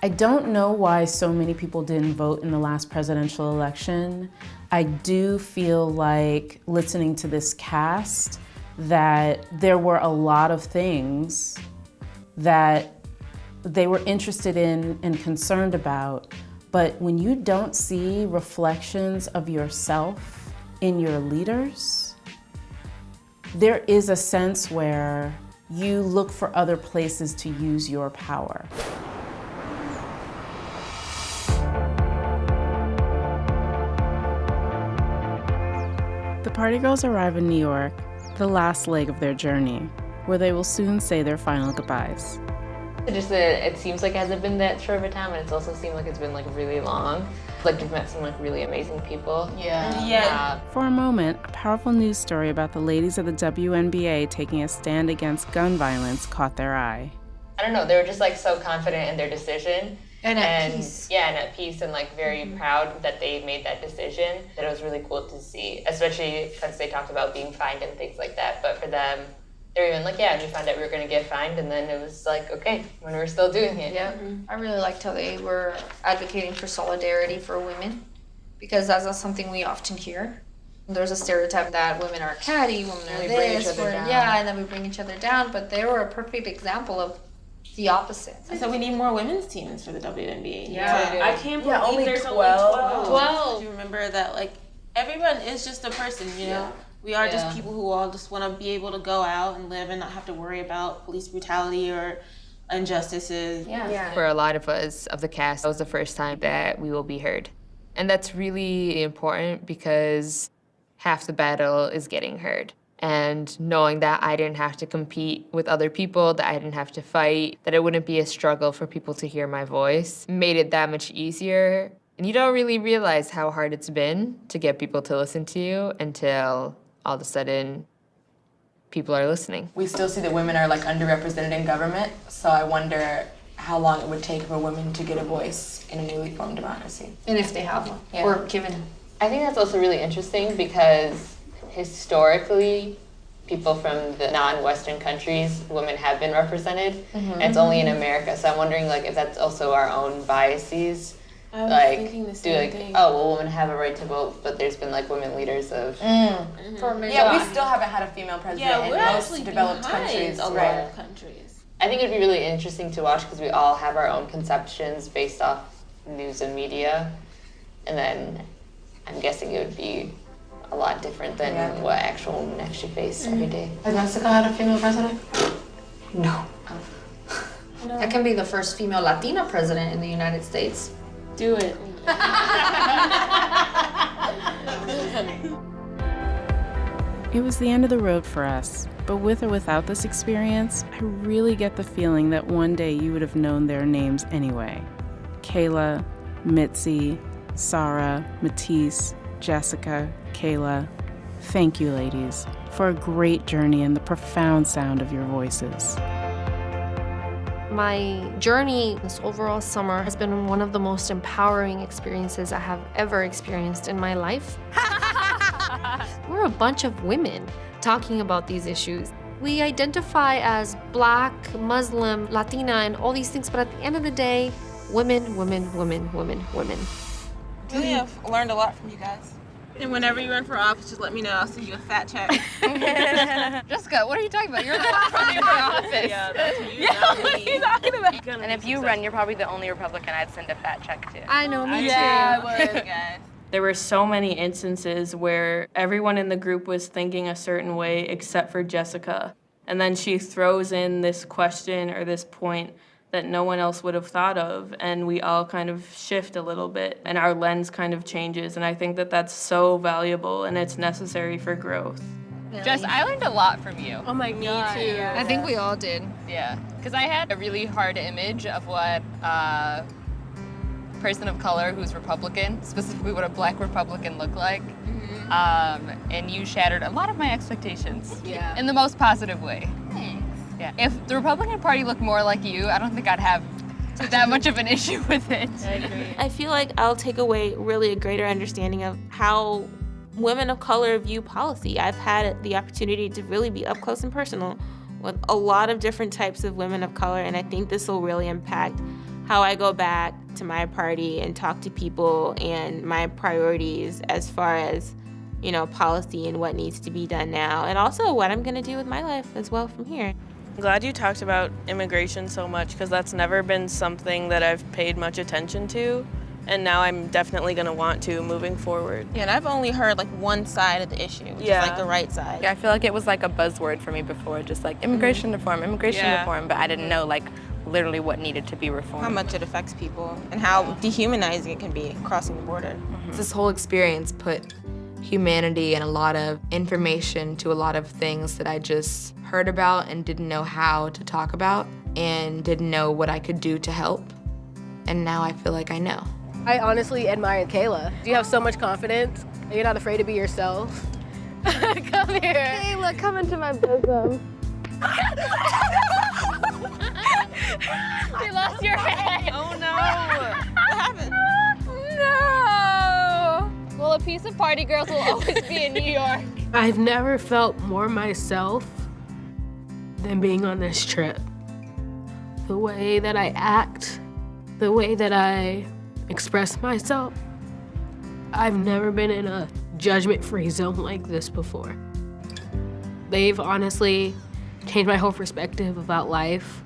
I don't know why so many people didn't vote in the last presidential election. I do feel like listening to this cast that there were a lot of things that they were interested in and concerned about, but when you don't see reflections of yourself in your leaders, there is a sense where you look for other places to use your power. The party girls arrive in New York, the last leg of their journey, where they will soon say their final goodbyes. It seems like it hasn't been that short of a time, and it's also seemed like it's been like really long. Like you've met some like really amazing people. Yeah. For a moment, a powerful news story about the ladies of the WNBA taking a stand against gun violence caught their eye. I don't know, they were just like so confident in their decision. And at peace. Yeah, and at peace, and like very proud that they made that decision. That it was really cool to see, especially since they talked about being fined and things like that. But for them, they were even like, yeah, we found out we were gonna get fined, and then it was like, okay, when we're still doing it. Yeah, I really liked how they were advocating for solidarity for women, because that's not something we often hear. There's a stereotype that women are catty, women are We bring each this, other down. yeah, and then we bring each other down, but they were a perfect example of the opposite. So we need more women's teams for the WNBA. Yeah. I can't believe only there's 12. only 12. You remember that, like, everyone is just a person, you know? We are just people who all just want to be able to go out and live and not have to worry about police brutality or injustices. Yeah. For a lot of us, of the cast, it was the first time that we will be heard. And that's really important because half the battle is getting heard. And knowing that I didn't have to compete with other people, that I didn't have to fight, that it wouldn't be a struggle for people to hear my voice, made it that much easier. And you don't really realize how hard it's been to get people to listen to you until all of a sudden people are listening. We still see that women are like underrepresented in government, so I wonder how long it would take for women to get a voice in a newly formed democracy. And if they have one, Yeah. or given. I think that's also really interesting because historically, people from the non-Western countries, women have been represented, and it's only in America. So I'm wondering, like, if that's also our own biases. I was Like, thinking the same thing. oh, well, women have a right to vote, but there's been like women leaders of. For me, Yeah, we still haven't had a female president Yeah, in we're most actually developed behind countries. a lot of countries. I think it'd be really interesting to watch because we all have our own conceptions based off news and media, and then I'm guessing it would be a lot different than what actual women actually face every day. Has Mexico had a female president? No. I can be the first female Latina president in the United States. Do it. It was the end of the road for us, but with or without this experience, I really get the feeling that one day you would have known their names anyway. Kayla, Mitzi, Sarah, Matisse, Jessica, Kayla. Thank you, ladies, for a great journey and the profound sound of your voices. My journey this overall summer has been one of the most empowering experiences I have ever experienced in my life. We're a bunch of women talking about these issues. We identify as Black, Muslim, Latina, and all these things, but at the end of the day, women, women, women, women, women. Really have learned a lot from you guys. And whenever you run for office, just let me know. I'll send you a fat check. Jessica, what are you talking about? You're the one running for office. Yeah, that's you. What are you talking about? And if you run, you're probably the only Republican I'd send a fat check to. I know, me too. I would, guys. There were so many instances where everyone in the group was thinking a certain way except for Jessica. And then she throws in this question or this point that no one else would have thought of, and we all kind of shift a little bit, and our lens kind of changes, and I think that that's so valuable, and it's necessary for growth. Jess, I learned a lot from you. Oh my God. Me too. I think we all did. Yeah, because I had a really hard image of what a person of color who's Republican, specifically what a Black Republican looked like. And you shattered a lot of my expectations in the most positive way. Thanks. Yeah. If the Republican Party looked more like you, I don't think I'd have that much of an issue with it. I agree. I feel like I'll take away really a greater understanding of how women of color view policy. I've had the opportunity to really be up close and personal with a lot of different types of women of color, and I think this will really impact how I go back to my party and talk to people and my priorities as far as, you know, policy and what needs to be done now, and also what I'm gonna do with my life as well from here. I'm glad you talked about immigration so much, because that's never been something that I've paid much attention to, and now I'm definitely gonna want to moving forward. Yeah, and I've only heard like one side of the issue, which is like the right side. Yeah, I feel like it was like a buzzword for me before, just like immigration reform, but I didn't know like literally what needed to be reformed. How much it affects people and how dehumanizing it can be crossing the border. This whole experience put humanity and a lot of information to a lot of things that I just heard about and didn't know how to talk about and didn't know what I could do to help. And now I feel like I know. I honestly admire Kayla. You have so much confidence and you're not afraid to be yourself. Come here. Kayla, come into my bosom. You lost your head. Oh no! What happened? No. Well, a piece of party girls will always be in New York. I've never felt more myself than being on this trip. The way that I act, the way that I express myself. I've never been in a judgment-free zone like this before. They've honestly changed my whole perspective about life,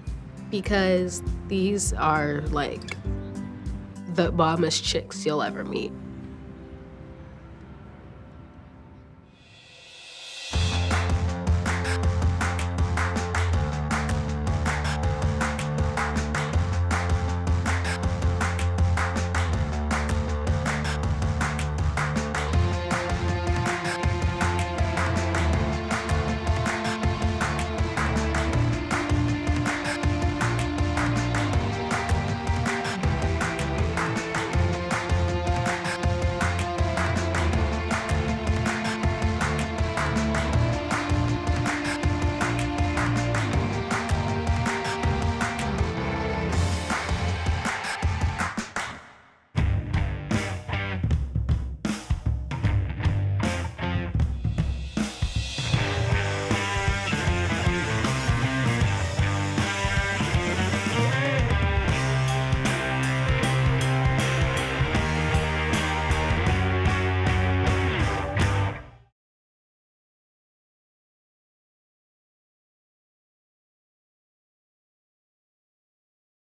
because these are like the bombest chicks you'll ever meet.